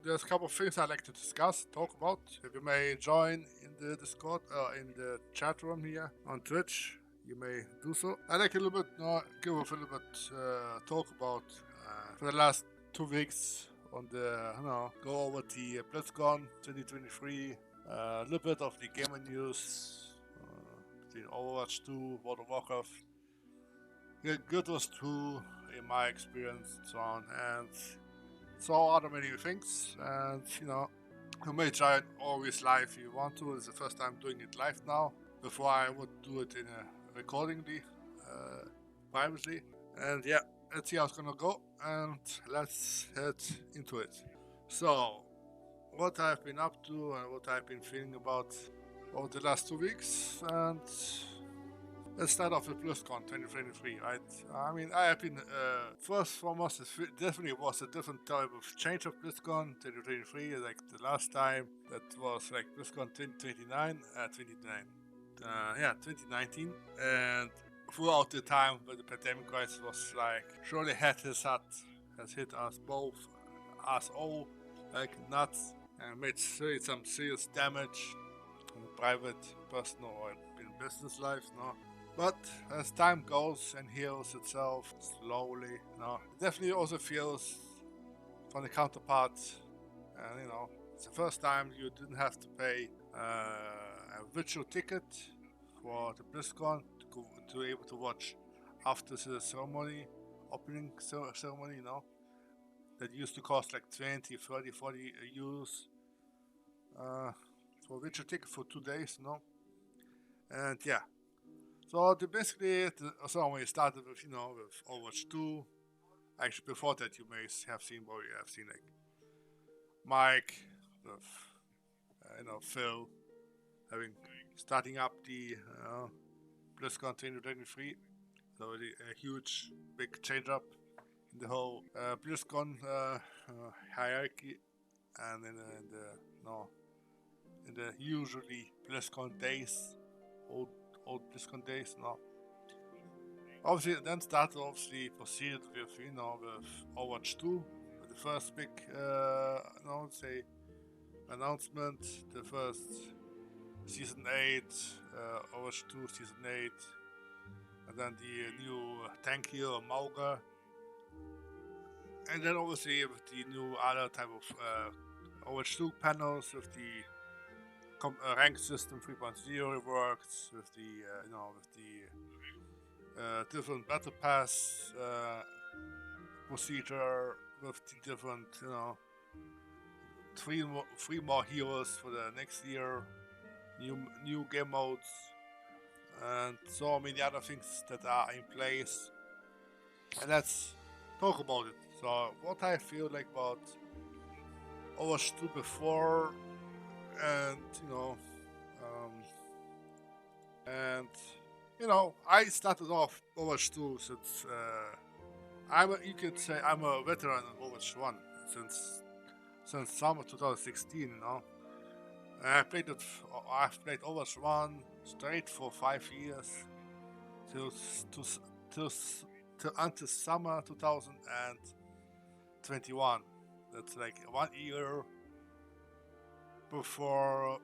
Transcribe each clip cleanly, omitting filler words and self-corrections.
there's a couple of things I'd like to discuss, talk about. If you may join in the Discord, in the chat room here on Twitch, you may do so. I'd like a little bit, give a little bit talk about for the last 2 weeks on the, go over the Blizzcon 2023, a little bit of the gamer news, the Overwatch 2, World of Warcraft. Good was 2 in my experience and so on, and saw other many things, and you may try it always live if you want to. It's the first time doing it live now. Before I would do it in a recordingly, privately, and yeah, let's see how it's gonna go, and let's head into it. So, what I've been up to and what I've been feeling about over the last 2 weeks, and let's start off with Blizzcon 2023, right? I mean, I have been, first and foremost, it definitely was a different type of change of Blizzcon 2023, like the last time that was like Blizzcon 2019, and throughout the time where the pandemic crisis was like, surely has hit us both, us all, like nuts, and made some serious damage in private, personal, or in business lives, But as time goes and heals itself slowly, it definitely also feels from the counterparts, and it's the first time you didn't have to pay a virtual ticket for the BlizzCon to be able to watch after the ceremony, opening ceremony, that used to cost like 20, 30, 40 euros for a virtual ticket for 2 days, and yeah. So basically, the ceremony started with, with Overwatch 2. Actually, before that, you may have seen, like Mike, with, Phil, starting up the BlizzCon 2023. So a huge, big change up in the whole BlizzCon hierarchy, and in the usually BlizzCon days, old BlizzCon days, Obviously, then proceeded with, with Overwatch 2, with the first big, announcement, the first Season 8, Overwatch 2 Season 8, and then the new Tank Mauga, and then obviously with the new other type of Overwatch 2 panels, with the rank system 3.0 works, with the different battle pass procedure, with the different three more heroes for the next year, new game modes, and so many other things that are in place. And let's talk about it. So what I feel like about Overwatch 2 before, and I started off Overwatch 2 since you could say I'm a veteran of Overwatch 1 since summer 2016. I've played Overwatch 1 straight for 5 years till until summer 2021. That's like 1 year before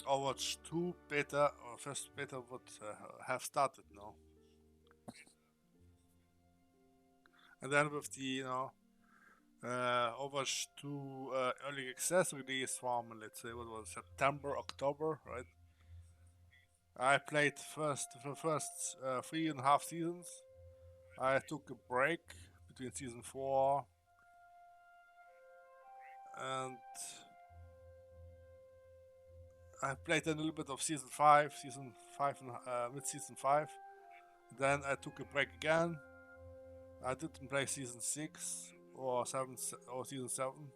Overwatch 2 beta or first beta would have started now. And then with the Overwatch 2 early access release from, let's say, what was September, October, right? I played the first 3.5 seasons. I took a break between season 4 and I played a little bit of season 5 and mid-season 5. Then I took a break again. I didn't play season 6 or 7 or season 7,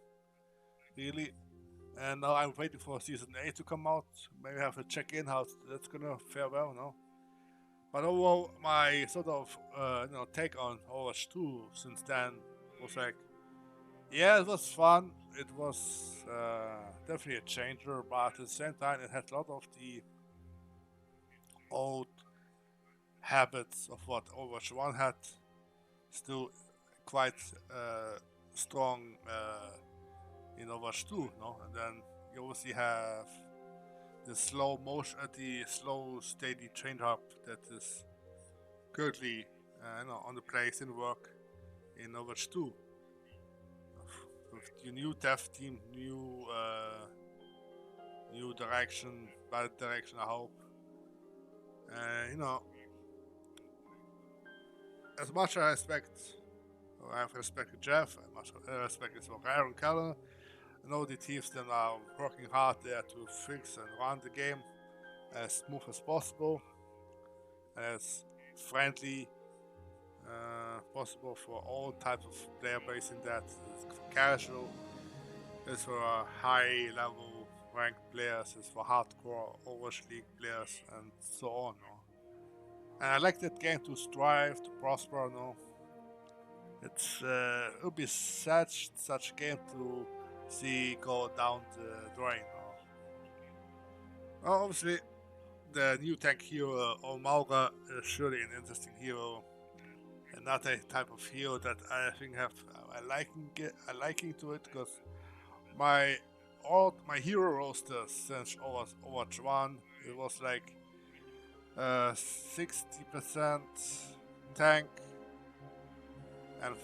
really. And now I'm waiting for season 8 to come out. Maybe have to check in how that's gonna fare well, But overall, my sort of take on Overwatch 2 since then was like, yeah, it was fun. It was definitely a changer, but at the same time, it had a lot of the old habits of what Overwatch 1 had. Still quite strong in Overwatch 2, no? And then you obviously have the slow motion, the slow steady train hub that is currently on the place in work in Overwatch 2. With your new dev team, new direction, better direction, I hope. As much as I respect, or I have respected Jeff, as much as I respect as well Aaron Keller, I know the teams that are working hard there to fix and run the game as smooth as possible, as friendly possible for all types of player base in that. It's for casual, it's for high level ranked players, it's for hardcore Overwatch League players, and so on. No? And I like that game to strive, to prosper. No, it would be such game to see go down the drain. No? Obviously, the new tank hero Mauga is surely an interesting hero. Another type of hero that I think I liking to it, because my hero roster since Overwatch 1, it was like 60% tank and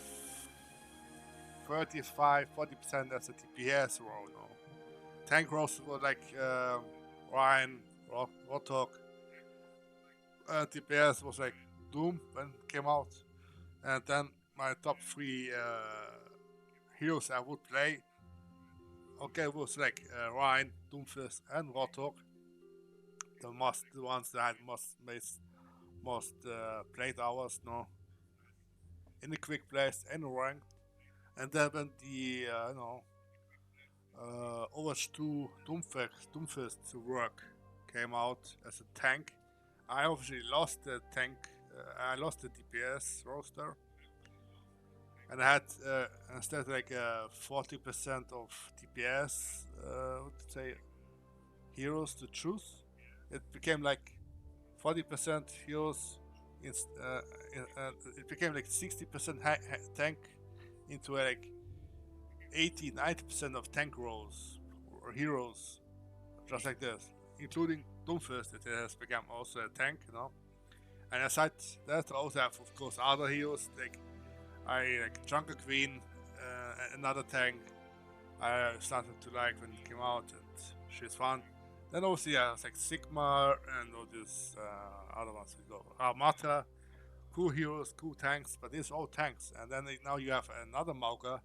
35-40% as a DPS role. No? Tank roster was like Ryan, Rotok. DPS was like Doom when it came out. And then my top 3 heroes I would play, was like Ryan, Doomfist, and Rotok. The ones that had most played hours, no, in the quick plays and ranked. And then when the Overwatch 2 Doomfist work came out as a tank, I obviously lost the tank. I lost the DPS roster, and I had instead like 40% of DPS, heroes to choose. It became like 40% heroes. It became like 60% tank into like 80-90% of tank roles or heroes, just like this, including Doomfist. That has become also a tank, you know. And aside that, I also have, of course, other heroes like Jungle Queen, another tank I started to like when it came out, and she's fun. Then obviously it's like Sigma and all these other ones we go. Armata, cool heroes, cool tanks, but it's all tanks. And then now you have another Mauga,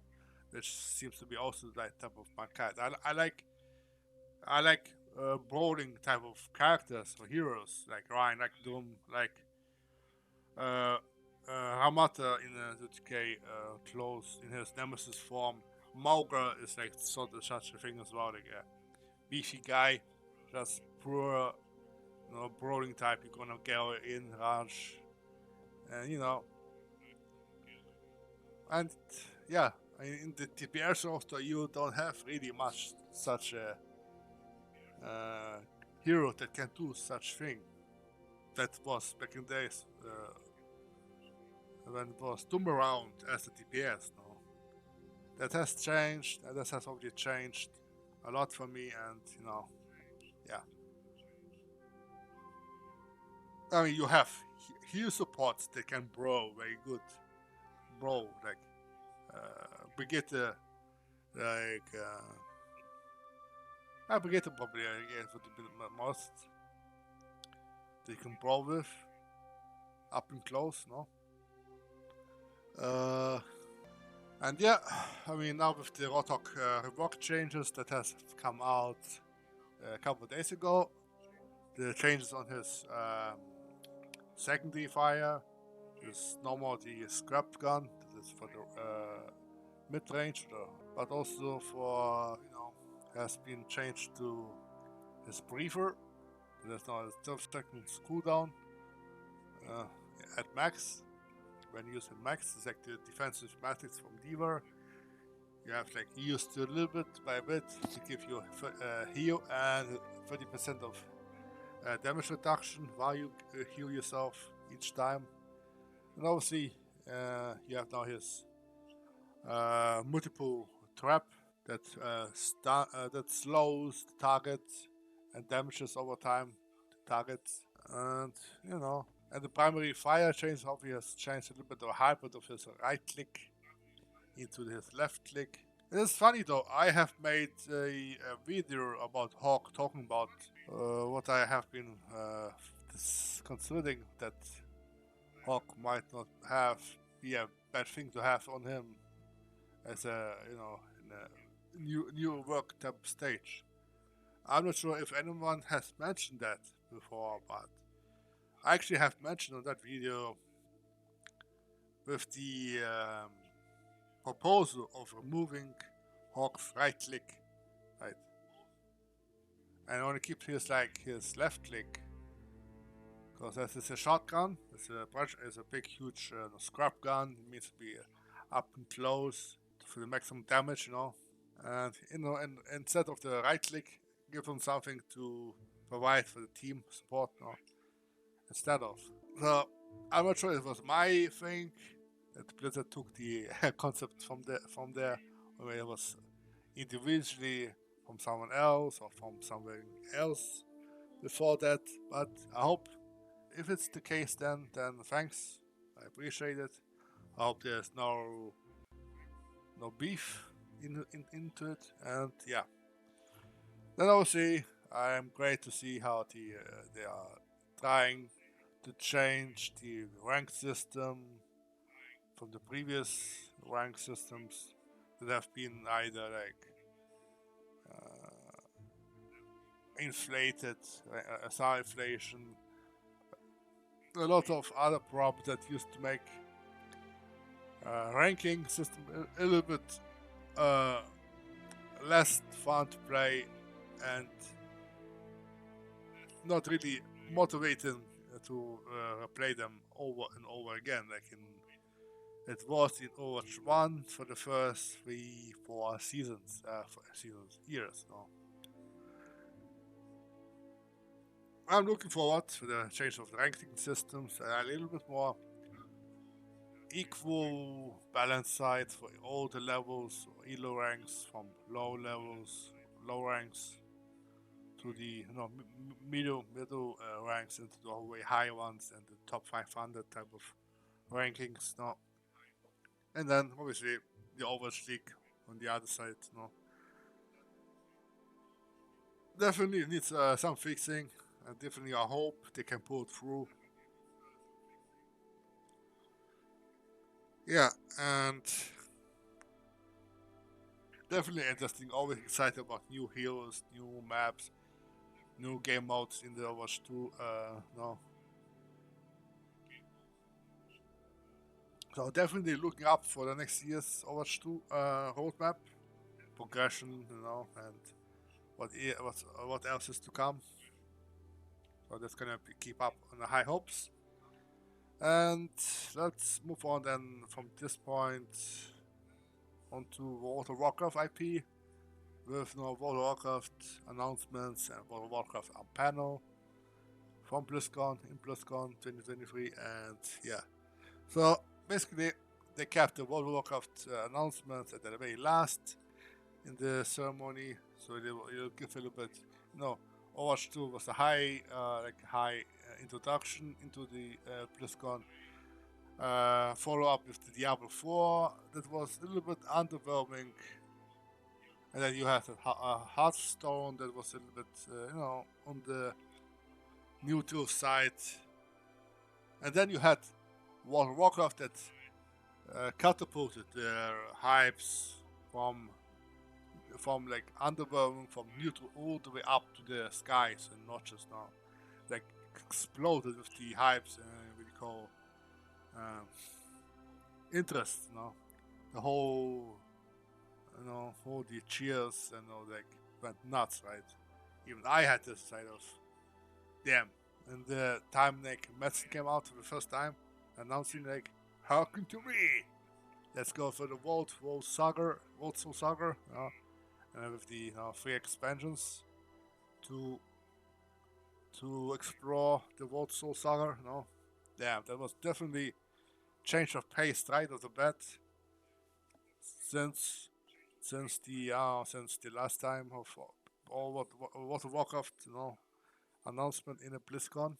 which seems to be also that type of my kind. I like brawling type of characters or heroes, like Ryan, like Doom, like Hamata in the 2K close in his Nemesis form. Mauga is like sort of such a thing as well, like a beefy guy, just pure, brawling type. You're gonna go in, rush, and and yeah, in the TPS roster you don't have really much such a hero that can do such thing. That was back in days. When it was Doom around as a DPS, no? That has changed, and that has already changed a lot for me, and yeah. I mean, you have heal supports that can brawl very good. Brawl, like Brigitte, like Brigitte probably would be the most that you can brawl with up and close, no? And yeah, I mean, now with the Rotok rework changes that has come out a couple of days ago, the changes on his secondary fire is no more the scrap gun. This is for the mid range, but also for has been changed to his briefer. There's now a 12 seconds cooldown at max. When using max, it's like the defensive matrix from Diva. You have like used a little bit by bit to give you heal and 30% of damage reduction while you heal yourself each time. And obviously, you have now his multiple trap that that slows the target and damages over time the targets. And and the primary fire change obviously has changed a little bit of hybrid of his right click into his left click. It is funny though, I have made a video about Hawk talking about what I have been considering that Hawk might not be a bad thing to have on him as a in a new work type stage. I'm not sure if anyone has mentioned that before, but I actually have mentioned on that video with the proposal of removing Hawk's right click, right, and only keep his left click, because that is a shotgun. It's a big, huge scrap gun. It means to be up and close for the maximum damage, and and instead of the right click, give them something to provide for the team support, instead of. So I'm not sure if it was my thing that Blizzard took the concept from there, or it was individually from someone else or from somewhere else before that. But I hope if it's the case, then thanks. I appreciate it. I hope there's no beef into it, and yeah. Then obviously, I'm great to see how they are trying to change the rank system from the previous rank systems that have been either inflated, SR inflation, a lot of other problems that used to make ranking system a little bit less fun to play and not really motivating to play them over and over again. It was in Overwatch 1 for the first 3-4 seasons, years. I'm looking forward to the change of the ranking systems, a little bit more equal balance side for all the levels, elo ranks from low ranks to the middle ranks into the way high ones and the top 500 type of rankings. And then obviously the Overwatch League on the other side. Definitely needs some fixing, and definitely I hope they can pull it through. Yeah, and definitely interesting. Always excited about new heroes, new maps, new game modes in the Overwatch 2. So definitely looking up for the next year's Overwatch 2 roadmap, progression, and what else is to come. So that's gonna keep up on the high hopes. And let's move on then from this point onto World of Warcraft IP with World of Warcraft announcements and World of Warcraft panel from BlizzCon in BlizzCon 2023, and yeah. So basically, they kept the World of Warcraft announcements at the very last in the ceremony, so it'll give a little bit. Overwatch 2 was a high introduction into the BlizzCon. Follow up with the Diablo 4 that was a little bit underwhelming, and then you had a Hearthstone that was a little bit on the neutral side, and then you had World of Warcraft that catapulted their hypes from underwhelming, from neutral all the way up to the skies and notches now. Exploded with the hypes and what you call interest, the whole, all the cheers and went nuts, right? Even I had this side of, damn. And the time Metzens came out for the first time, announcing Hearken to me. Let's go for the World Saga, and with the 3 expansions to explore the World Soul Saga. Damn, that was definitely change of pace right off the bat. Since since the last time of all what Warcraft announcement in a BlizzCon.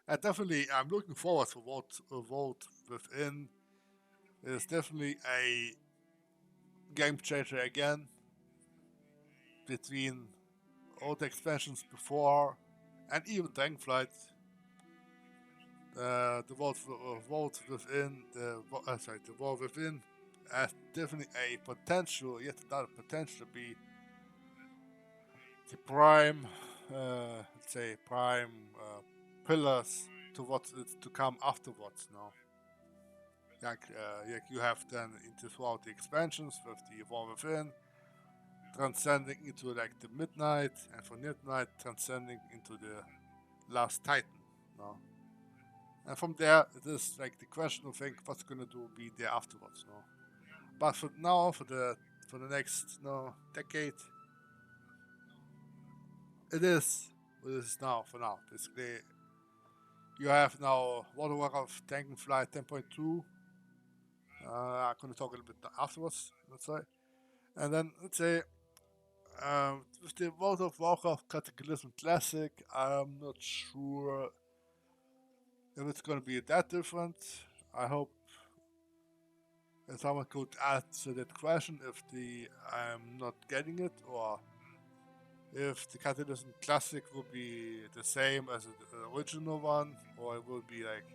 And definitely, I'm looking forward to Vault Within. It's definitely a game changer again between all the expansions before and even Dragonflight. The the Vault Within has definitely a potential, yet another potential to be the prime, let's say, prime pillars to what is to come afterwards now. Like you have then into throughout the expansions with the War Within, transcending into like the Midnight, and from Midnight transcending into the Last Titan. No? And from there, it is like the question of think what's gonna do be there afterwards. No? But for now, for the next decade, it is what it is now. For now, basically, you have now World of Warcraft Tank Flight 10.2. I'm gonna talk a little bit afterwards. Let's say, and then let's say with the World of Warcraft Cataclysm Classic, I'm not sure if it's gonna be that different. I hope if someone could answer that question if I'm not getting it, or if the Cataclysm Classic will be the same as the original one, or it will be like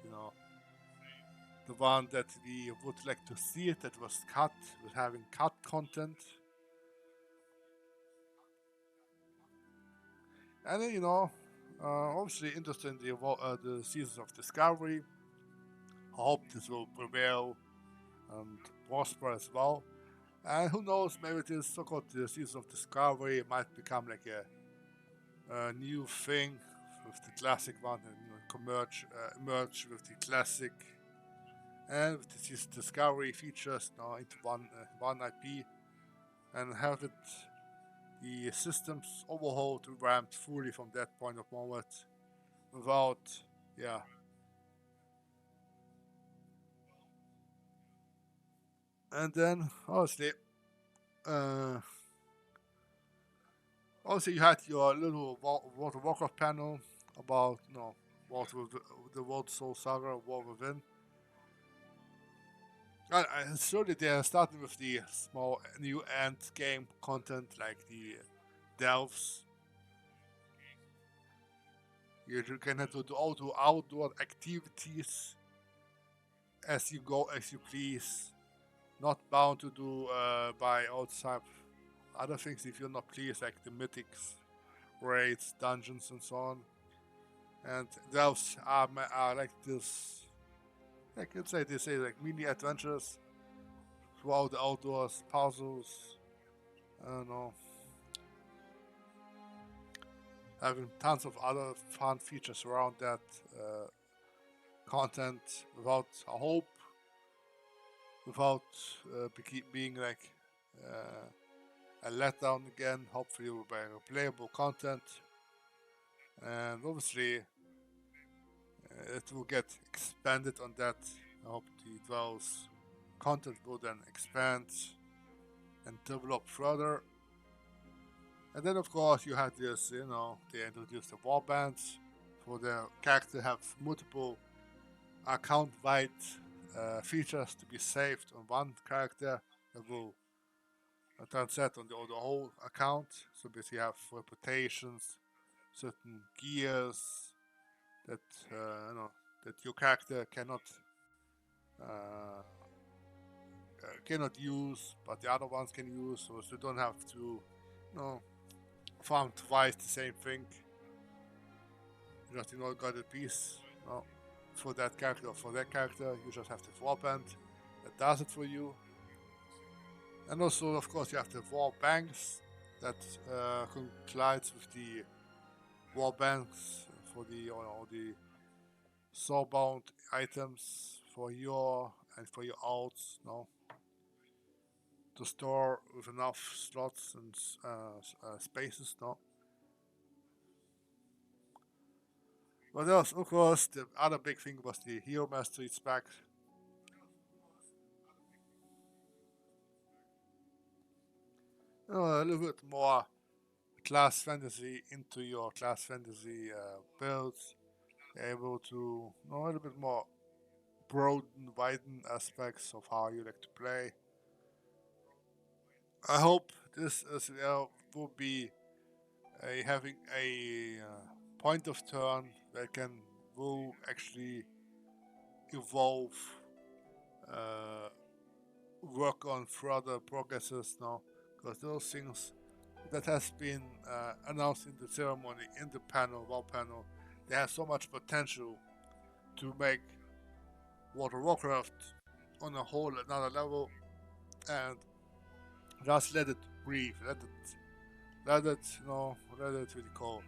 the one that we would like to see it that was cut with having cut content. And then obviously interested in the Seasons of Discovery. I hope this will prevail and prosper as well. And who knows, maybe this so-called the Seasons of Discovery might become like a new thing with the classic one, and merge with the classic and with the Seasons of Discovery features now into one IP, and have it the systems overhauled, revamped fully from that point of moment, without and then obviously uh also you had your little World of Warcraft panel about the World Soul Saga War Within. And slowly they are starting with the small new end game content like the delves. You can have to do all the outdoor activities as you go, as you please. Not bound to do by outside other things if you're not pleased, like the mythics, raids, dungeons, and so on. And those are like this, I could say they say like mini adventures throughout the outdoors, puzzles, I don't know, having tons of other fun features around that content without a hope, without being like a letdown again. Hopefully, with replayable content, and obviously it will get expanded on that. I hope those content will then expand and develop further. And then, of course, you had this, they introduced the warbands for the character have multiple account-wide features to be saved on one character that will transcend on the whole account. So basically, you have reputations, certain gears that that your character uh, cannot use, but the other ones can use. So you don't have to, farm twice the same thing. You just got a piece. For that character or for that character, you just have the warband that does it for you. And also, of course, you have the war banks that collides with the war banks for the soulbound items for your alts, to store with enough slots and spaces, What else? Of course, the other big thing was the Hero Mastery spec. a little bit more class fantasy into your class fantasy builds, able to know a little bit more broaden, widen aspects of how you like to play. I hope this is, will be having a point of turn that will actually evolve, uh, work on further progresses now, because those things that has been announced in the ceremony, in the panel, WoW panel, they have so much potential to make World of Warcraft on a whole another level, and just let it breathe, let it, let it really go,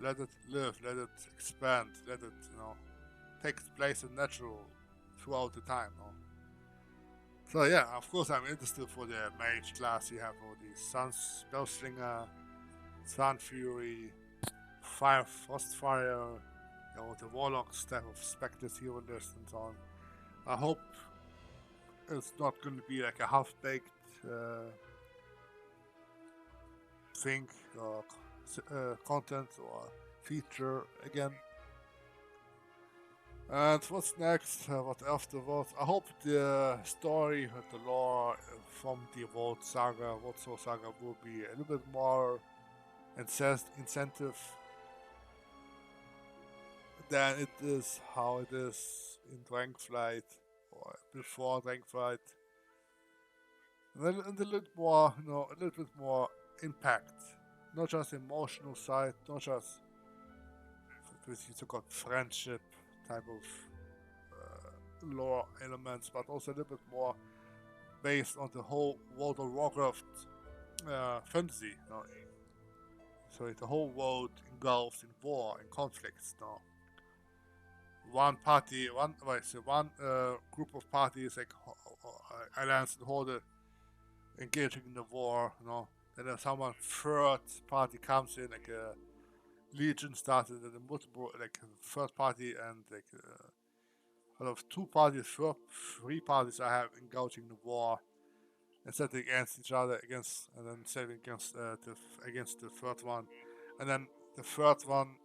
let it live, let it expand, let it, take its place in natural throughout the time. So yeah, of course I'm interested for the mage class. You have all these Sun Spellslinger, Sun Fury, Fire, Frostfire, the Warlock type of Spectres hero list and so on. I hope it's not going to be like a half-baked thing or content or feature again. And what's next? What afterwards? I hope the story, the lore from the WoW Saga, WoW Saga, will be a little bit more incentive than it is how it is in Dragonflight or before Dragonflight. And a little more, a little bit more impact, not just emotional side, not just with so-called friendship type of lore elements, but also a little bit more based on the whole World of Warcraft fantasy. So the whole world engulfs in war and conflicts. One party, one group of parties like alliance and horde engaging in the war. Then there's someone third party comes in, like a legion started, and multiple like third party and like out of two parties, three parties I have engaging in the war and setting against each other and then saving against the third one, and then the third one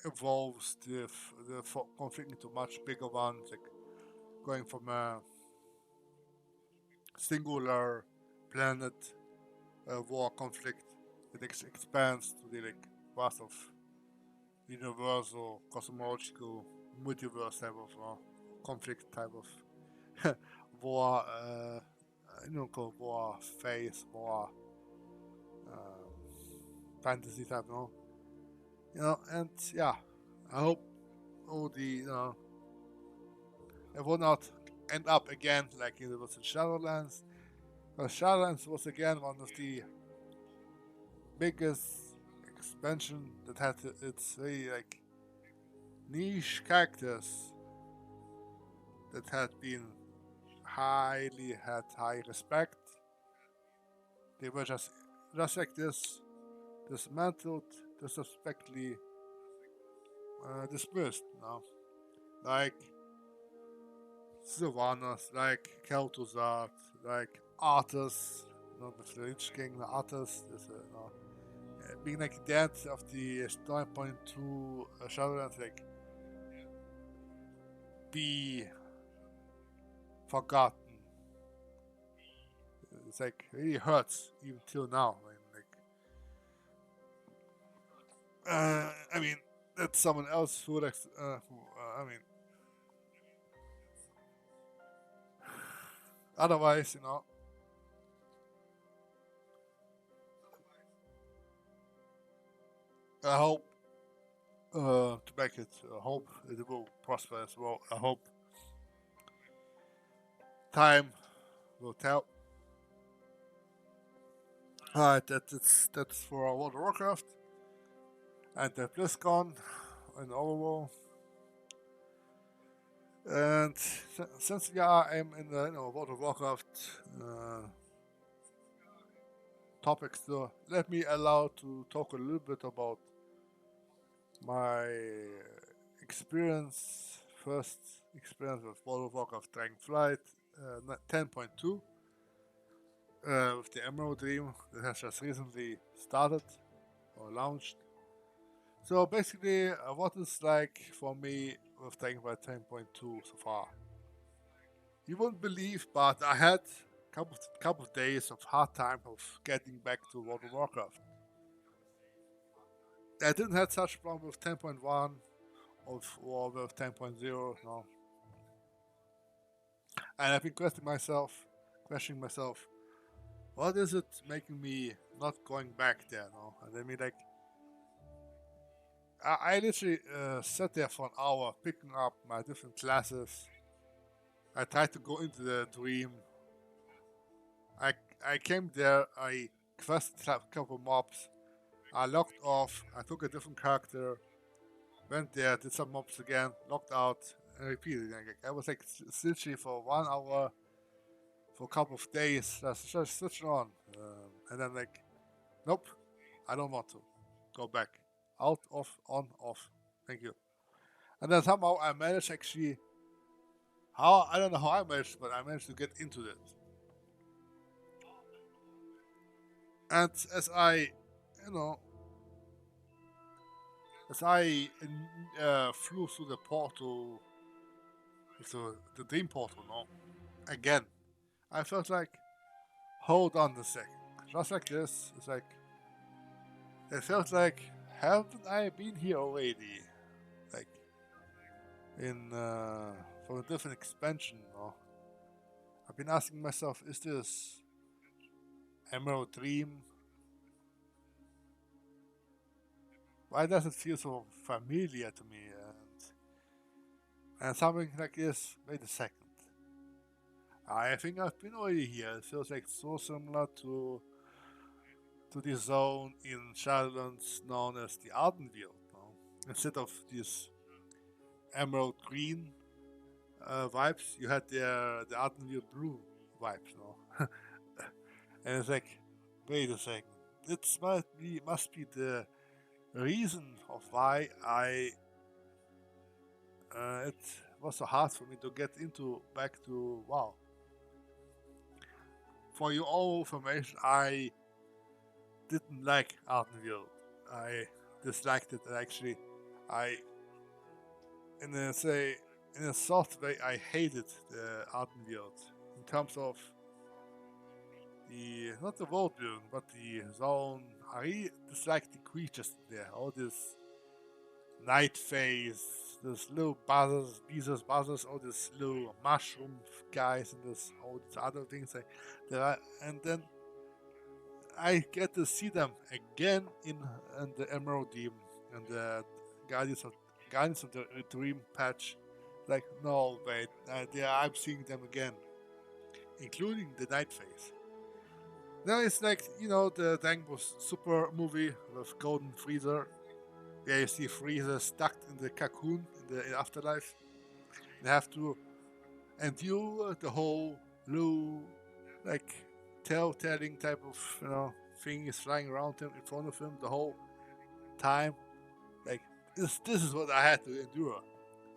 evolves the conflict into much bigger ones, like going from a singular planet war conflict that expands to the vast of universal cosmological multiverse type of conflict type of war, called war phase, war fantasy type, and yeah, I hope all the it will not end up again like it was in Shadowlands. Because Shadowlands was again one of the biggest expansion that had its very niche characters that had high respect. They were just like this, dismantled, disrespectfully dismissed. Like Sylvanas, like Kel'Thuzad, like Arthas, with the Lich King, the Arthas, being like that of the standpoint to Shadowlands, be forgotten. It's really hurts even till now. I mean, that's someone else who otherwise, I hope to make it. I hope it will prosper as well. I hope time will tell. Alright, that's for World of Warcraft and the Blizzcon and Overwatch. And since I'm in the World of Warcraft topics, so let me allow to talk a little bit about my first experience with World of Warcraft Dragonflight 10.2. with the Emerald Dream that has just recently started or launched. So basically, what is like for me with Dragon Ball 10.2 so far? You won't believe, but I had couple of days of hard time of getting back to World of Warcraft. I didn't have such problem with 10.1 or with 10.0, no. And I've been questioning myself, what is it making me not going back there, no? And I mean, like, I literally sat there for an hour picking up my different classes. I tried to go into the dream. I I came there. I quested a couple mobs. I logged off. I took a different character. Went there, did some mobs again, logged out, and repeated. I was like literally for 1 hour for a couple of days, just switching on, and then like, nope, I don't want to go back. Out, off, on, off. Thank you. And then somehow I managed actually. How I don't know how I managed, but I managed to get into it. And you know, as I flew through the portal, the dream portal, no, again, I felt like, hold on a second, just like this. It's like it felt like, haven't I been here already? Like in for a different expansion, no. I've been asking myself, is this Emerald Dream? Why does it feel so familiar to me? And something like this, wait a second. I think I've been already here. It feels like so similar to the zone in Shadowlands known as the Ardenweald. No? Instead of these emerald green vibes, you had the Ardenweald blue vibes. No? And it's like, wait a second. This must be the reason of why it was so hard for me to get into back to WoW. For your own information, I didn't like Ardenweald. I disliked it actually. I in a soft way I hated the Ardenweald in terms of the not the world building but the zone. I really disliked the creatures there. All this night phase, this little buzzers, all these little mushroom guys and this all these other things and then I get to see them again in the Emerald Dream and the Guardians of Guardians of the Dream patch. Like, no, wait, I'm seeing them again, including the Night Phase. Now it's like, the Dragon Ball Super movie with Golden Freezer, where you see Freezer stuck in the cocoon in the afterlife. They have to endure the whole blue, like, tell-telling type of, thing is flying around him in front of him the whole time. Like, this is what I had to endure.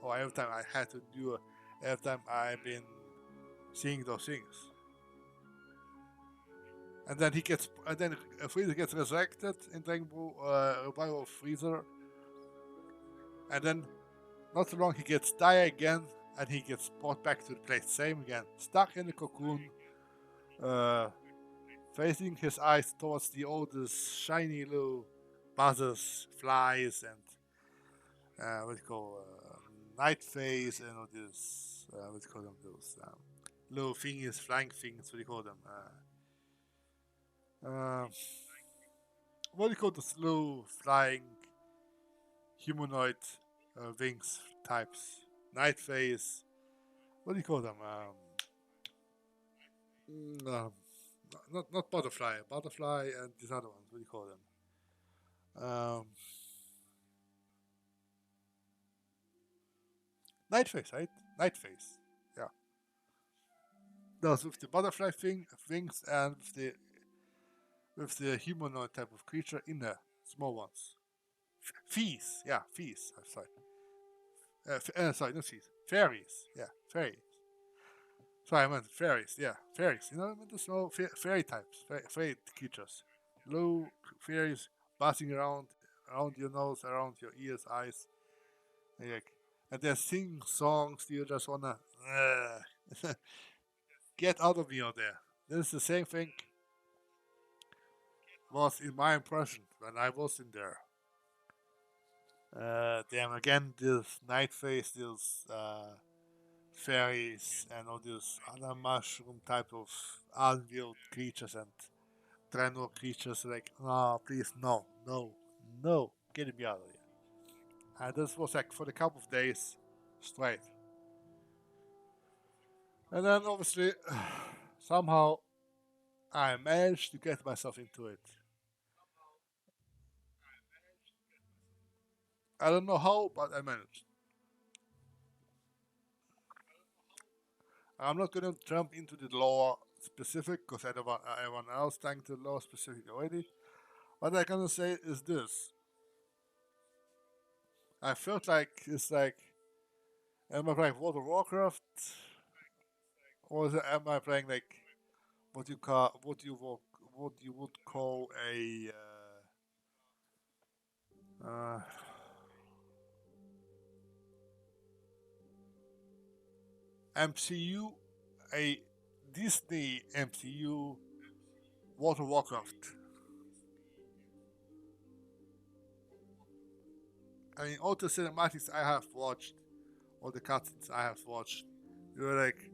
Or every time I had to endure, every time I've been seeing those things. And then Freezer gets resurrected in Dragon Ball Revival of Freezer. And then not so long he gets dire again, and he gets brought back to the place. Same again, stuck in the cocoon, facing his eyes towards the oldest shiny little buzzers, flies, and what do you call night phase, and all this what do you call them? Those little thingies, flying things. What do you call them? What do you call those little flying humanoid wings types? Night phase. What do you call them? Not butterfly. Butterfly and these other ones. What do you call them? Night phase, right? Night phase. Yeah. Those with the butterfly wings and with the humanoid type of creature in there, small ones. Fees, yeah, fees. Sorry, sorry, not fees. Fairies, yeah, fairies. Sorry, I meant fairies. Yeah, fairies. You know, I mean, there's no fairy types, fairy creatures. Low fairies buzzing around your nose, around your ears, eyes. Like, and they're singing songs. You just wanna get out of me out there. This is the same thing was in my impression when I was in there. Then again, this night phase, this fairies, and all these other mushroom type of Ardenweald creatures and Draenor creatures. Like, oh, please, no, no, no, get me out of here. And this was like for a couple of days straight. And then obviously, somehow I managed to get myself into it. I don't know how, but I managed. I'm not going to jump into the lore specific because I don't want everyone else trying to lore specific already. What I'm gonna say is this: I felt like it's like, am I playing World of Warcraft, or am I playing like what you would call a uh, MCU, a Disney MCU World of Warcraft. I mean, all the cinematics I have watched, all the cutscenes I have watched, they were like,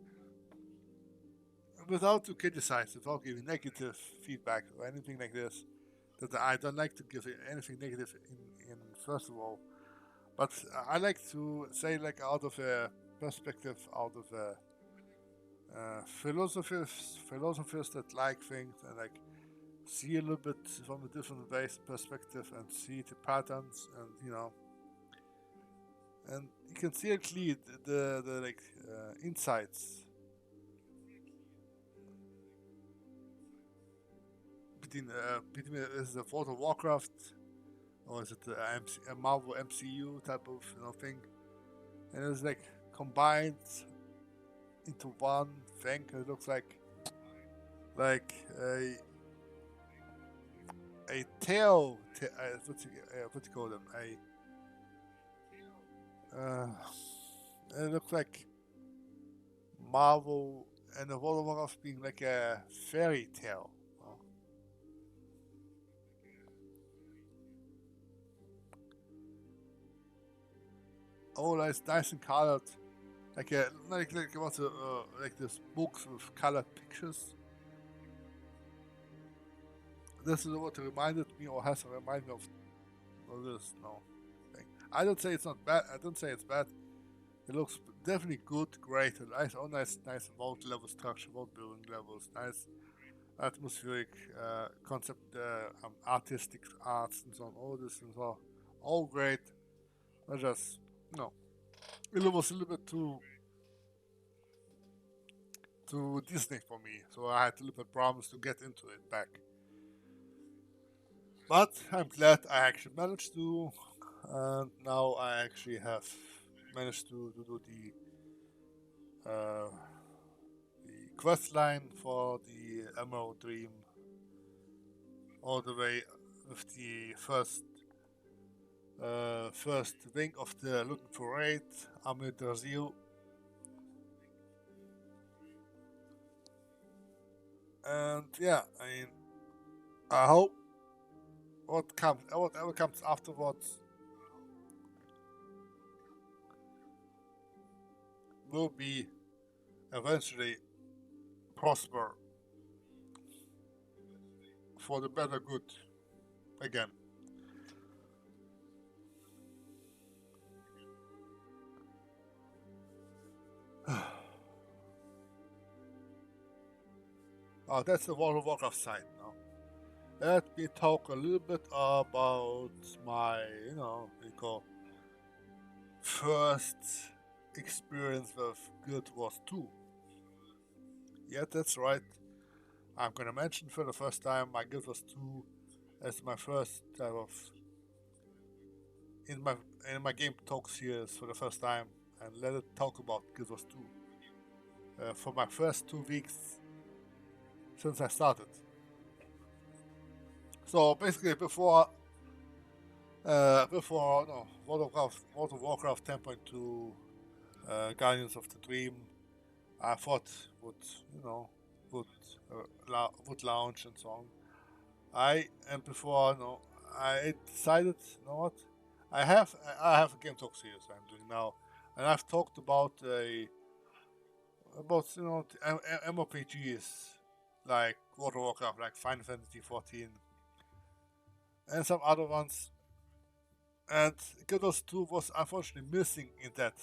without to criticize, without giving negative feedback or anything like this, that I don't like to give anything negative in first of all, but I like to say like out of a perspective, out of a philosophers that like things and like see a little bit from a different base perspective and see the patterns and and you can see it clear the like insights between is it World of Warcraft or is it a Marvel MCU type of thing, and it's like combined into one thing. It looks like a what you call them it looks like Marvel and the World of Warcraft being like a fairy tale. Oh, that's nice and colored. Like what's like this books with colored pictures. This is what reminded me or has reminded me of this thing. I don't say it's not bad. I don't say it's bad. It looks definitely good, great, nice, oh nice vault level structure, vault building levels, nice atmospheric concept, artistic arts and so on. All this and so, all great. I just no, it was a little bit too Disney for me, so I had a little bit problems to get into it back. But I'm glad I actually managed to, and now I actually have managed to do the quest line for the Emerald Dream all the way with the first wing of the looking for raid, Amir Brazil. And yeah, I mean, I hope whatever comes afterwards will be eventually prosper for the better good again. Oh, that's the World of Warcraft side now. Let me talk a little bit about my, we call first experience with Guild Wars 2. Yeah, that's right. I'm gonna mention for the first time my Guild Wars 2 as my first type of in my in my game talk series for the first time, and let it talk about Guild Wars 2. for my first 2 weeks since I started. So basically, before no, World of Warcraft 10.2, Guardians of the Dream, I thought would would would launch and so on. I decided, you know what, I have a game talk series I'm doing now, and I've talked about MMORPGs like World of Warcraft, like Final Fantasy 14, and some other ones. And Guild Wars 2 was unfortunately missing in that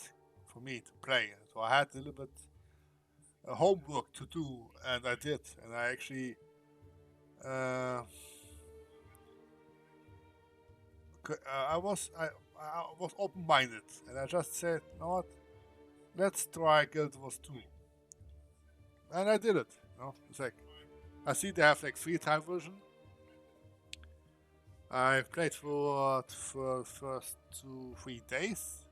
for me to play. So I had a little bit homework to do, and I did. And I actually uh, I was open-minded, and I just said, you know what, let's try Guild Wars 2, and I did it. It's like I see they have like free time version. I played for first 2-3 days.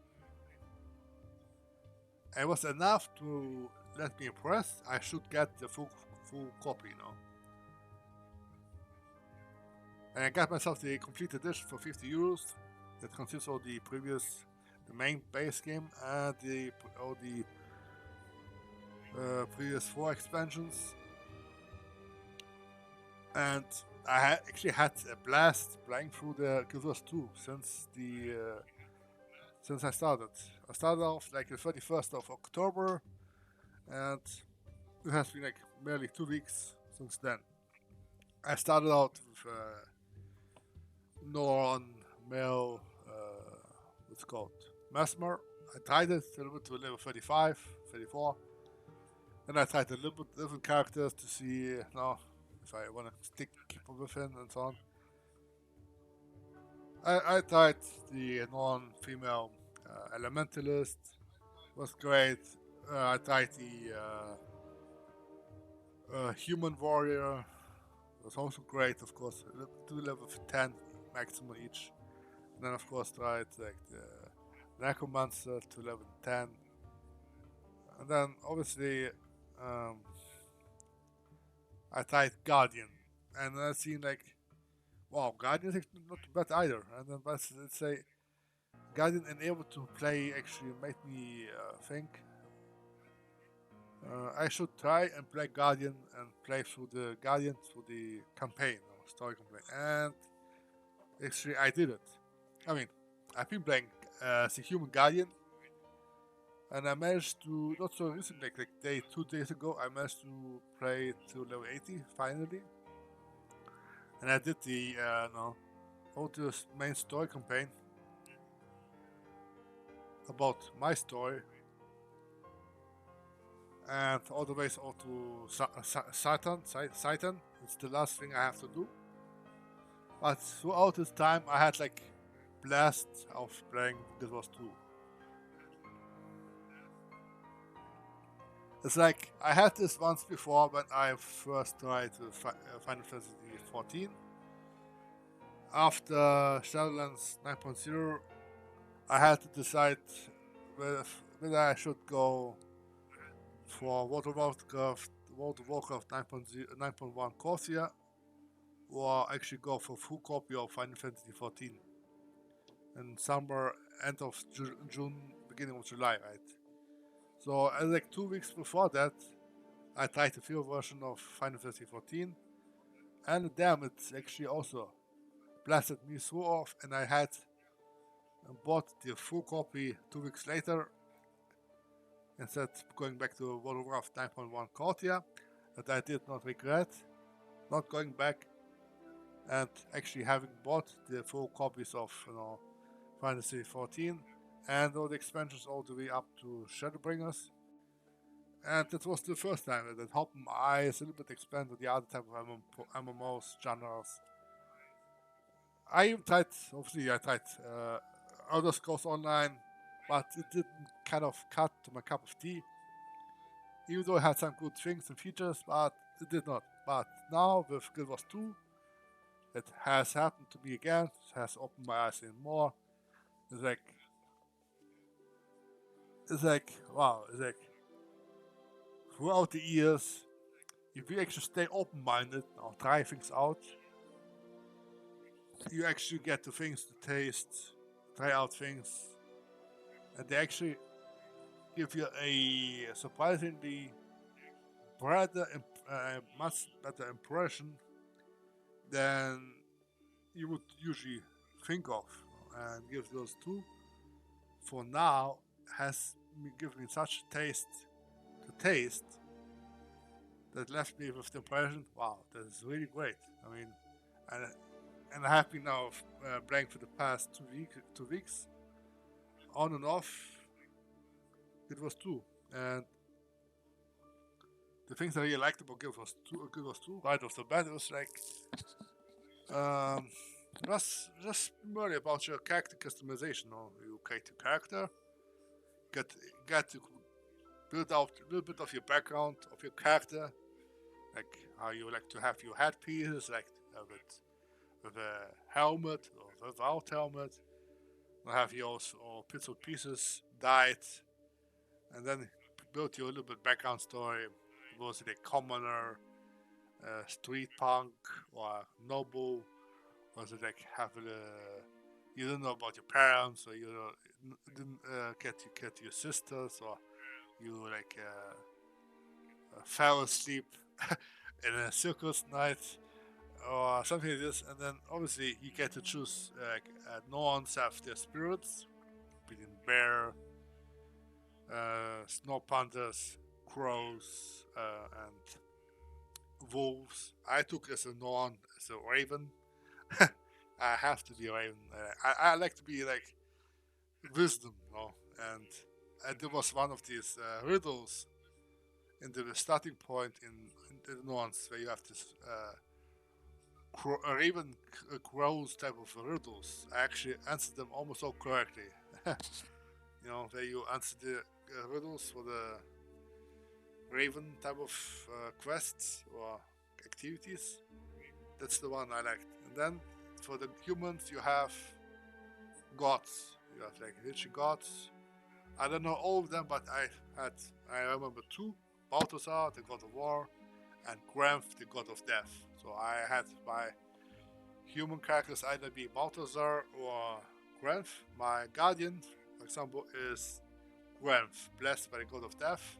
It was enough to let me impress. I should get the full copy, And I got myself the complete edition for €50. That consists of the main base game, and all the previous 4 expansions. And I actually had a blast playing through the Guild Wars 2 since I started. I started off like the 31st of October, and it has been like barely 2 weeks since then. I started out with Norn, Mel, what's it called? Mesmer. I tried it a little bit to level 35, 34. Then I tried a little bit different characters to see if I want to keep up with him and so on. I tried the non-female elementalist. Was great. I tried the human warrior. Was also great, of course. 2 level 10 maximum each. And then of course tried like the necromancer to level 10. And then obviously I tried Guardian, and I seen like, wow, Guardian is not bad either. And then let's say Guardian and able to play actually made me think I should try and play Guardian and play through the Guardian through the campaign or story campaign. And actually I did it. I mean, I've been playing the Human Guardian, and I managed to, not so recently, like 2 days ago, I managed to play to level 80 finally. And I did the all the main story campaign about my story, and all the ways all to Satan. It's the last thing I have to do. But throughout this time, I had like blast of playing Guild Wars 2. It's like I had this once before when I first tried Final Fantasy 14. After Shadowlands 9.0, I had to decide whether I should go for World of Warcraft 9.1 Corsair, or actually go for full copy of Final Fantasy 14 in summer, end of June, beginning of July, right? So like 2 weeks before that, I tried the field version of Final Fantasy 14, and damn, it's actually also blasted me so off, and I had bought the full copy 2 weeks later, instead going back to World of Warcraft 9.1 Corsair, that I did not regret not going back and actually having bought the full copies of Final Fantasy 14 and all the expansions all the way up to Shadowbringers. And that was the first time that opened my eyes a little bit, expanded the other type of MMOs genres. I tried Elder Scrolls Online, but it didn't kind of cut to my cup of tea. Even though it had some good things and features, but it did not. But now with Guild Wars 2, it has happened to me again. It has opened my eyes even more. It's like wow. It's like throughout the years, if you actually stay open-minded or try things out, you actually get the things to taste, try out things, and they actually give you a surprisingly much better impression than you would usually think of. And give those two, for now, has given me such taste to taste that left me with the impression, wow, that is really great. I mean, and and I have been now playing for the past 2 weeks, on and off. It was two, and the things I really liked about Guild Wars 2, right off the bat, it was like, um, just really about your character customization. Or you create your character, get get to build out a little bit of your background of your character, like how you like to have your headpieces, like with a helmet or without helmet. You have yours or bits of pieces dyed, and then build your little bit background story. Was it a commoner, street punk, or noble? Was it like having a you don't know about your parents, or you didn't get your sisters, or you like fell asleep in a circus night, or something like this, and then obviously you get to choose Norns have their spirits, being bear, snow panthers, crows, and wolves. I took as a Norn, as a raven. I have to be a raven. I like to be like wisdom, you know, and there was one of these riddles in the starting point in the Norns where you have this raven crows type of riddles. I actually answered them almost all correctly. You know, where you answer the riddles for the raven type of quests or activities. That's the one I liked. And then for the humans, you have gods. You have like rich gods. I don't know all of them, but I remember two: Balthasar, the god of war, and Grenf, the god of death. So I had my human characters either be Balthasar or Grenf. My guardian, for example, is Grenf, blessed by the god of death.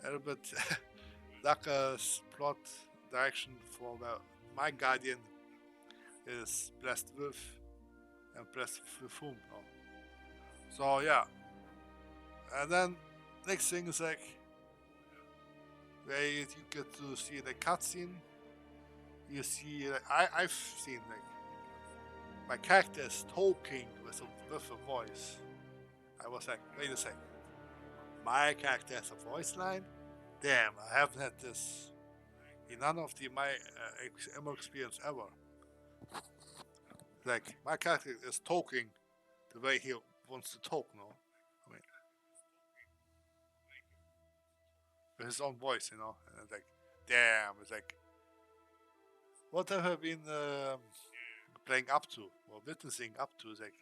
A little bit darker plot direction for my guardian is blessed with and blessed with whom. Oh. So yeah, and then next thing is like where you get to see the cutscene. You see, like, I've seen like my character is talking with a voice. I was like, wait a second, my character has a voice line. Damn, I haven't had this in none of my MMO experience ever. Like my character is talking the way he wants to talk, no? I mean, with his own voice, you know. And it's like, damn, it's like, what have I been playing up to or witnessing up to? It's like,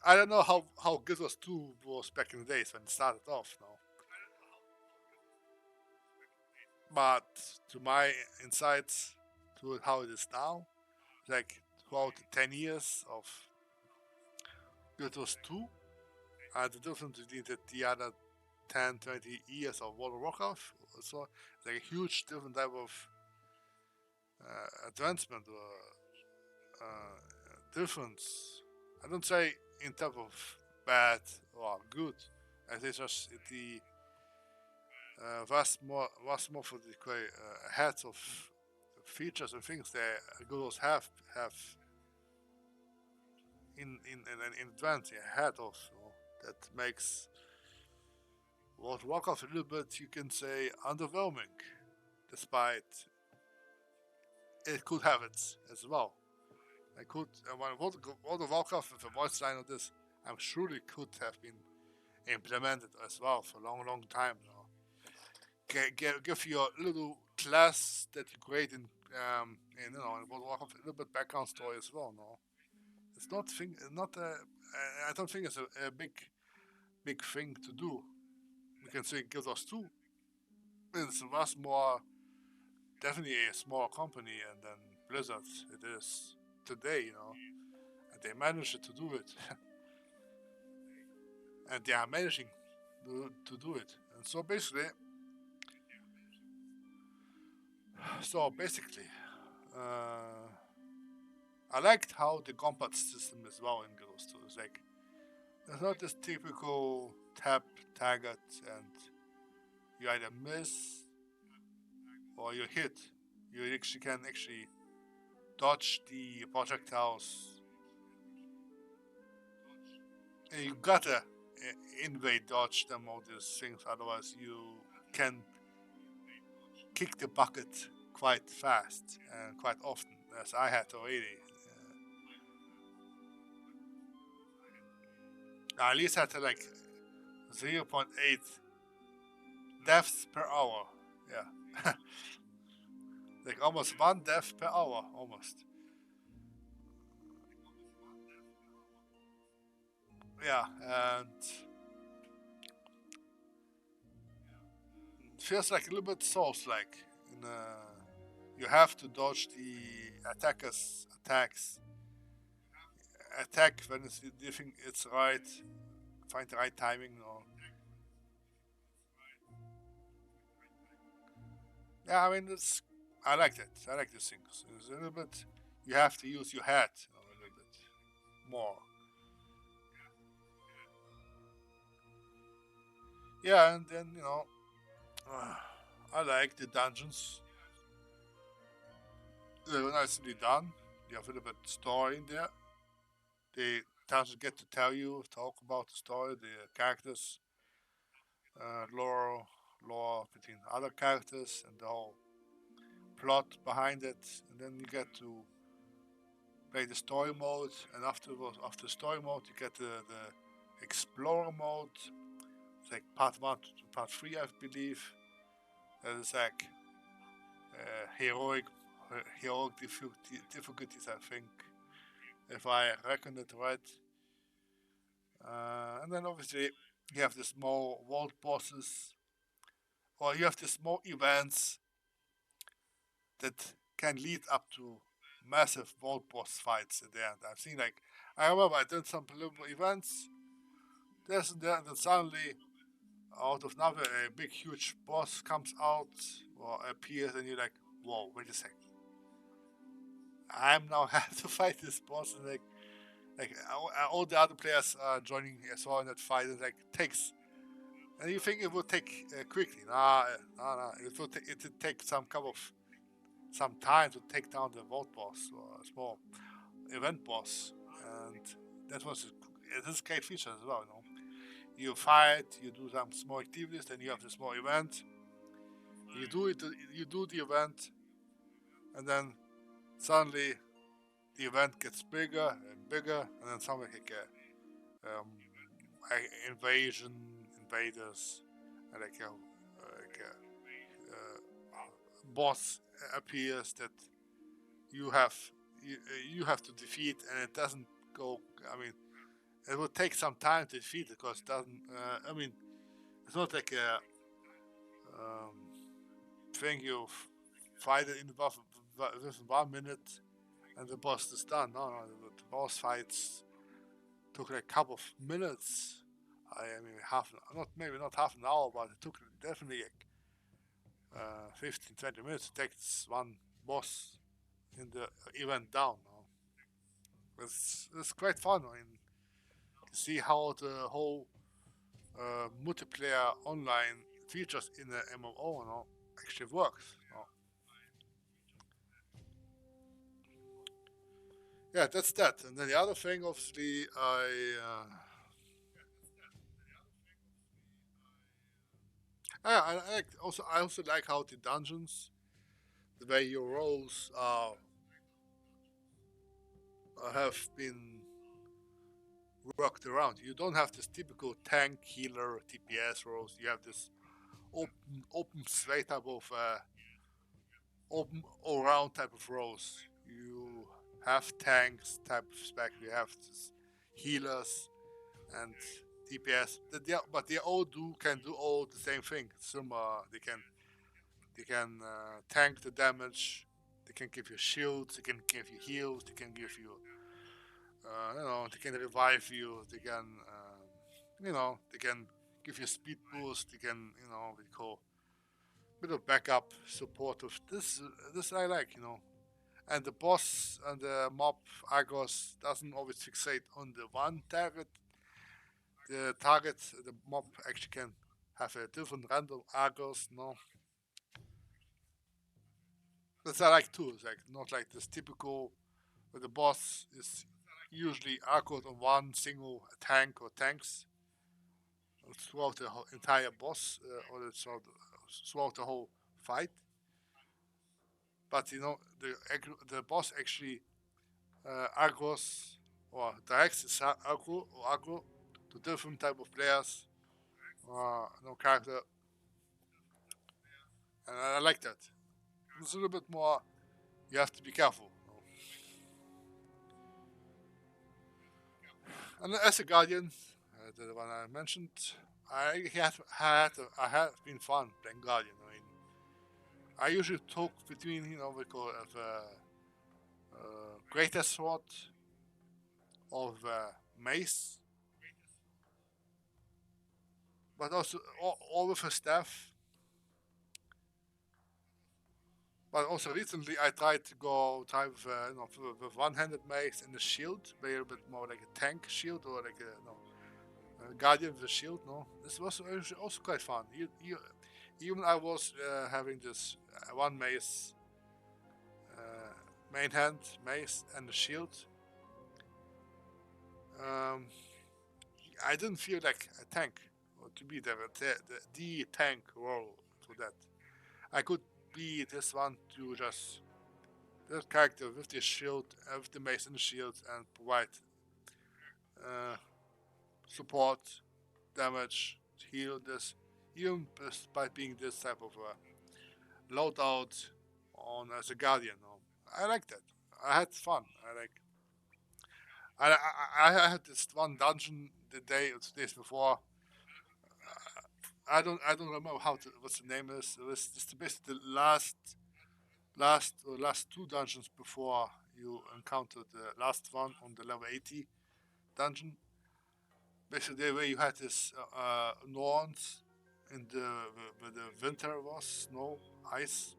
I don't know how Guild Wars 2 was back in the days when it started off, no. But to my insights to how it is now, like throughout the 10 years of Guild Wars 2, the difference between the other 10, 20 years of World of Warcraft, so like a huge different type of advancement or difference. I don't say in terms of bad or good. I say just the was more for the ahead of features and things that Google's have in advance ahead of, you know, that makes World of Warcraft a little bit, you can say, underwhelming, despite it could have it as well. I could when World of Warcraft with a voice line of this, I'm sure it could have been implemented as well for a long time. You know, give your little class that you create in World of Warcraft a little bit background story as well. No, it's not I don't think it's a big thing to do. We can say Guild Wars 2. it was more definitely a small company, and then Blizzard it is today, and they managed to do it, and they are managing to do it. And so basically, uh, I liked how the combat system is well in Ghost 2. It's like it's not this typical tap target and you either miss or you hit. You actually can dodge the projectiles. And you gotta invade dodge them all these things, otherwise you can kick the bucket quite fast and quite often, as I had already. I at least had to like 0.8 deaths per hour. Yeah. Like almost one death per hour, almost. Yeah, and it feels like a little bit Souls-like. In, you have to dodge the attackers' attacks, attack when you think it's right, find the right timing. Or yeah, I mean it's. I like that. I like this thing. So it's a little bit. You have to use your head a little bit more. Yeah, and then uh, I like the dungeons. They're nicely done. You have a little bit story in there. The dungeons get to tell you, talk about the story, the characters, lore between other characters, and the whole plot behind it. And then you get to play the story mode, and after story mode, you get the explorer mode. It's like part 1 to part 3, I believe. That is like heroic difficulties, I think, if I reckon it right. And then obviously you have the small world bosses, or you have the small events that can lead up to massive world boss fights at the end. I've seen like I remember I did some preliminary events. There's and there, and then suddenly out of nowhere a big huge boss comes out or appears, and you're like, whoa, wait a second. I'm now have to fight this boss, and like all the other players are joining as well in that fight. And like takes, and you think it will take quickly? Nah. It will take some time to take down the world boss or a small event boss, and that was it is a great feature as well. You fight, you do some small activities, then you have the small event. You do it, you do the event, and then suddenly the event gets bigger and bigger, and then something like um, invasion, invaders, and like a boss appears that you have you have to defeat, and it doesn't go. I mean, it will take some time to defeat it because it doesn't. I mean, it's not like a um, thing you fight it in within 1 minute and the boss is done. No, the boss fights took like a couple of minutes. I mean, not maybe not half an hour, but it took definitely like 15, 20 minutes to take this one boss in the event down. It's quite fun. I mean, to see how the whole multiplayer online features in the MMO actually works. Yeah, that's that. And then the other thing, obviously, I also like how the dungeons, the way your roles are have been worked around. You don't have this typical tank healer TPS roles. You have this open straight type of open all round type of roles. You have tanks type of spec. You have this healers and DPS. But they all can do all the same thing. Some they can They can tank the damage. They can give you shields. They can give you heals. They can give you, they can revive you. They can, they can give you speed boost. They can, what you call bit of backup support of this. This I like, And the boss and the mob Argos doesn't always fixate on the one target. The mob actually can have a different random Argos, no. That's I like too. It's like not like this typical where the boss is usually Argos on one single tank or tanks throughout the whole entire boss or throughout the whole fight. But the boss actually Argos or directs its aggro to different type of players, no character, and I like that. It's a little bit more. You have to be careful. And as a guardian, the one I mentioned, I have been fun playing guardian. I mean, I usually talk between we call it greatest sword of mace, but also all with a staff. But also recently I tried to go with one-handed mace and a shield, maybe a bit more like a tank shield or like a guardian with a shield. No, this was also quite fun. Even I was having this one mace, main hand mace and a shield. I didn't feel like a tank or to be the tank role for that. I could be this one to just this character with the shield, with the mace and the shield, and provide support, damage, heal this, even by being this type of loadout on as a guardian. I like that. I had fun. I had this one dungeon the day or 2 days before. I don't remember what the name is. It was just basically the last two dungeons before you encountered the last one on the level 80 dungeon. Basically, where you had this Norns in where the winter was, snow, ice.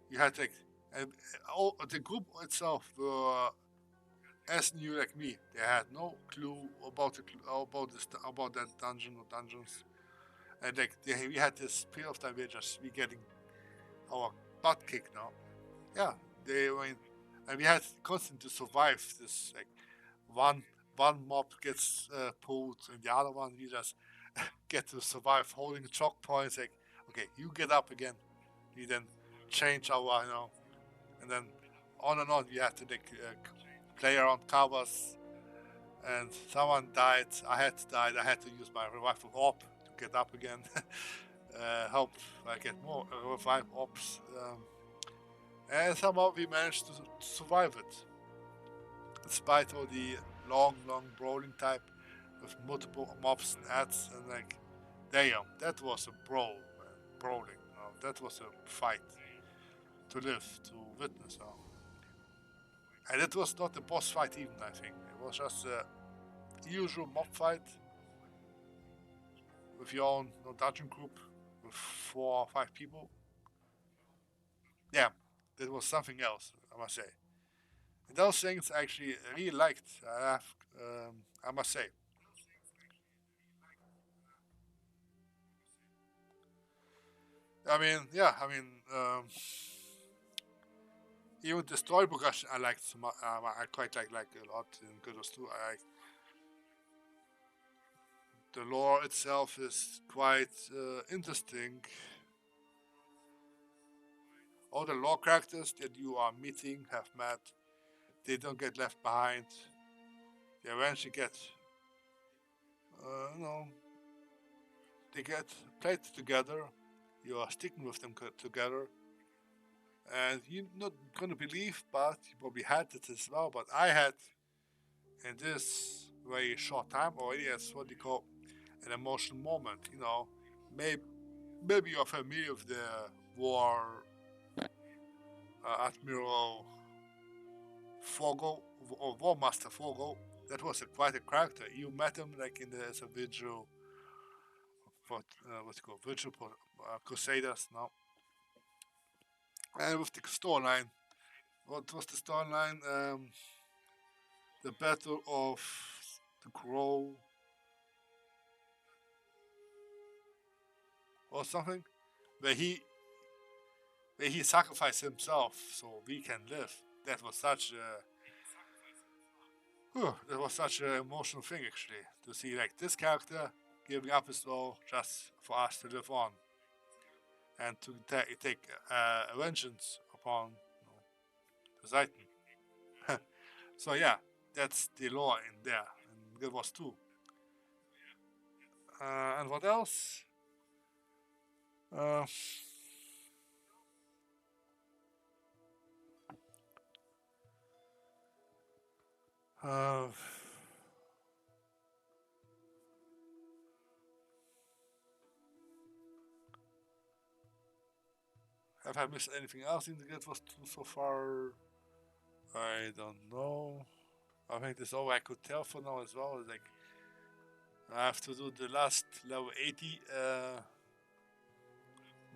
You had like and all the group itself were as new like me. They had no clue about about that dungeon or dungeons. And like we had this period of time where we getting our butt kicked now. Yeah, they went, and we had constantly to survive this like one one mob gets pulled and the other one we just get to survive holding choke points. Like okay, you get up again. We then change our and then on and on. We had to like play around covers, and someone died. I had died. I had to use my revival orb to get up again. Help I get more revive orbs. And somehow we managed to survive it, despite all the long brawling type with multiple mobs and ads. And like, damn, that was a brawl, man. Brawling. That was a fight to live, to witness. And it was not a boss fight even. I think it was just a usual mob fight with your own dungeon group with 4 or 5 people. Yeah, that was something else, I must say. And those things I actually really liked. I must say. I mean, yeah, I mean, even the story progression I liked. I quite like a lot in Good Wars 2. I like the lore itself is quite interesting. All the lore characters that you are meeting, have met, they don't get left behind. They eventually get, you know, they get played together. You are sticking with them together. And you're not gonna believe, but you probably had it as well. But I had, in this very short time already, as what you call an emotional moment. Maybe you're familiar with the War Admiral Fogo, or War Master Fogo. That was quite a character. You met him like as a virtual, what's it called, virtual Crusaders now. And with the storyline, what was the storyline? The Battle of the Crow or something, where he sacrificed himself so we can live. That was such an emotional thing actually, to see like this character giving up his soul just for us to live on and to take vengeance upon the Titan. So yeah, that's the lore in there in Guild Wars 2. And what else? Uh, uh, have I missed anything else in the Guild Wars 2 so far? I don't know. I think that's all I could tell for now as well. Like, I have to do the last level 80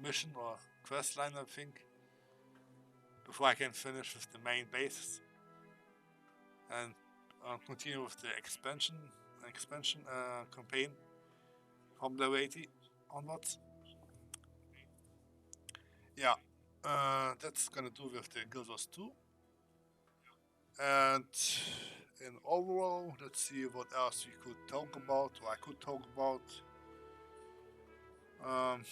mission or quest line, I think, before I can finish with the main base and continue with the expansion campaign from level 80 onwards. Yeah, that's gonna do with the Guild Wars 2. And in overall, let's see what else we could talk about, or I could talk about. Um,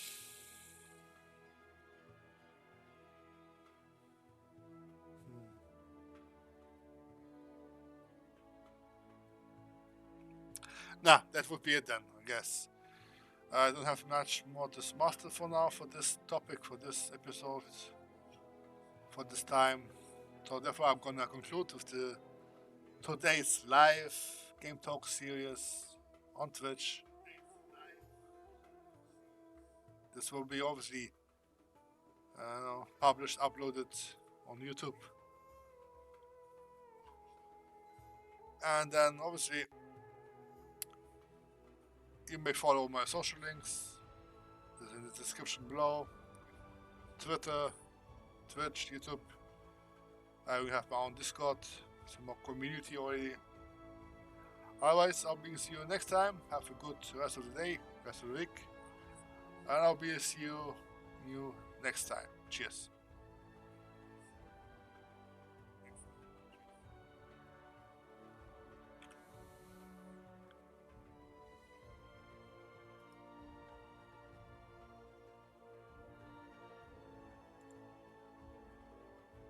nah, that would be it then, I guess. I don't have much more to master for now for this topic, for this episode, for this time. So therefore I'm gonna conclude with today's live game talk series on Twitch. This will be obviously published, uploaded on YouTube. And then obviously you may follow my social links. There's in the description below. Twitter, Twitch, YouTube. We have my own Discord, some more community already. Otherwise, I'll be see you next time. Have a good rest of the day, rest of the week. And I'll be see you next time. Cheers.